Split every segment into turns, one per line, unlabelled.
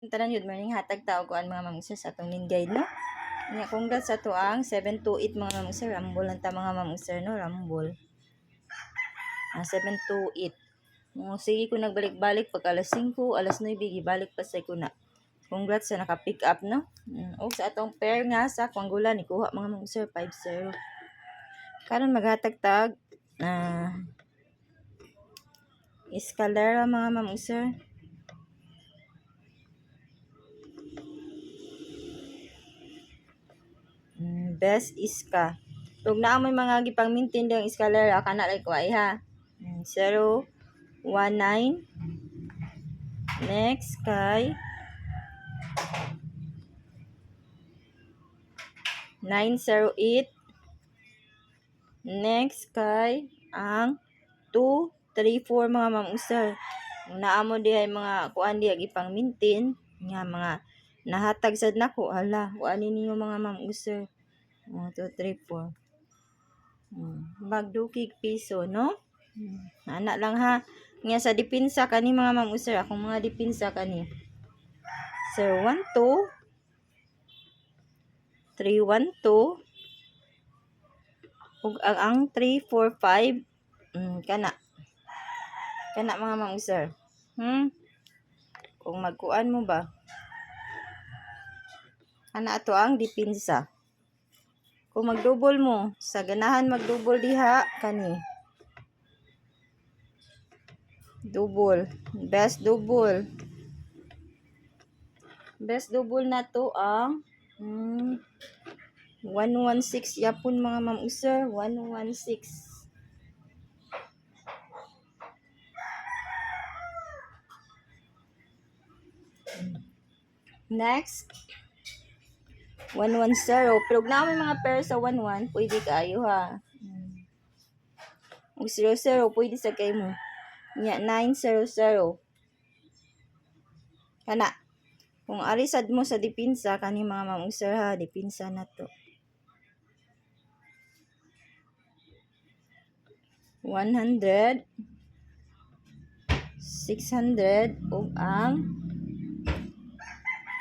Tanan yun, morning hatag tao ko ang mga mamsir sa atong lingay, no? Nga, congrats sa to ang 7 to 8 mga mamsir. Rambol lang ta mga mamsir, no? Rambol. 7 to 8. Sige ko nagbalik-balik pag alas 5, alas 9, gibalik pa sa ko na. Congrats sa naka-pick up, no? O sa atong pair nga sa Kwanggula ni kuha mga mamsir 5-0. Karon maghatag-tag escalera mga mamsir. Best iska. Tug naa may mga gipang maintain dang escalera kana lay ko ay ha. 019. Next kay 908. Next kay ang 234 mga mamsir. Naa mo dihay mga kuan diha gipang maintain nga mga nahatag sad nako. Hala, kuan ninyo mga mamsir. 2, 3, 4. Magdukig piso, no? Anak lang ha. Nga sa dipinsa kani mga mamsir, akong mga dipinsa kani. 012 312 ug ang 345 kana mga mamsir. Kung magkuan mo ba? Ana ato ang dipinsa. Kung magdouble mo, sa ganahan magdouble diha kani. Double. Best double. Best double na to ang 116 yapon mga mamsir. 116. Next 110. Pero na may mga pair sa 11, pwede kayo ha. Ug 00, pwede sa kayo mo. Nya 900. Kana. Kung arisad mo sa dipinsa, kani mga mamsir ha, dipinsa na to. 100, 600, ug ang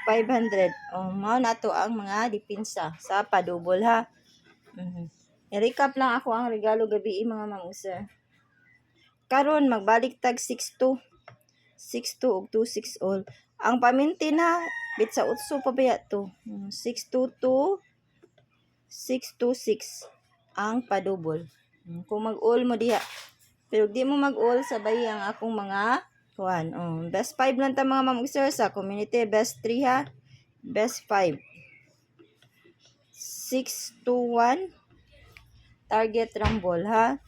500. Mao na to ang mga dipinsa sa padouble ha. I-recap lang ako ang regalo gabi mga mamsir. Karon magbalik tag 62 ug 26 all. Ang paminti na bit sa utso pa baya to. 622 626 ang padouble. Kung mag-all mo diha. Pero di mo mag-all sabay ang akong mga kuan. Best 5 lang ta mga mamsir sa community. Best 3 ha. Best 5. 621 target rumble ha.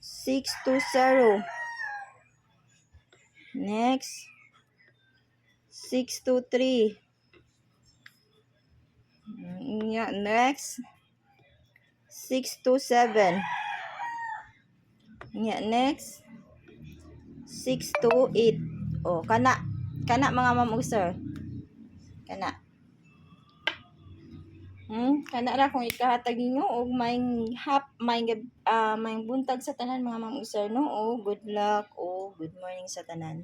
620. Next 623. Next 627. Next 628. Kana mga mamsir. Kana ra kung ikahatag ninyo og may buntag sa tanan mga mamsir, no? Good luck o good morning sa tanan.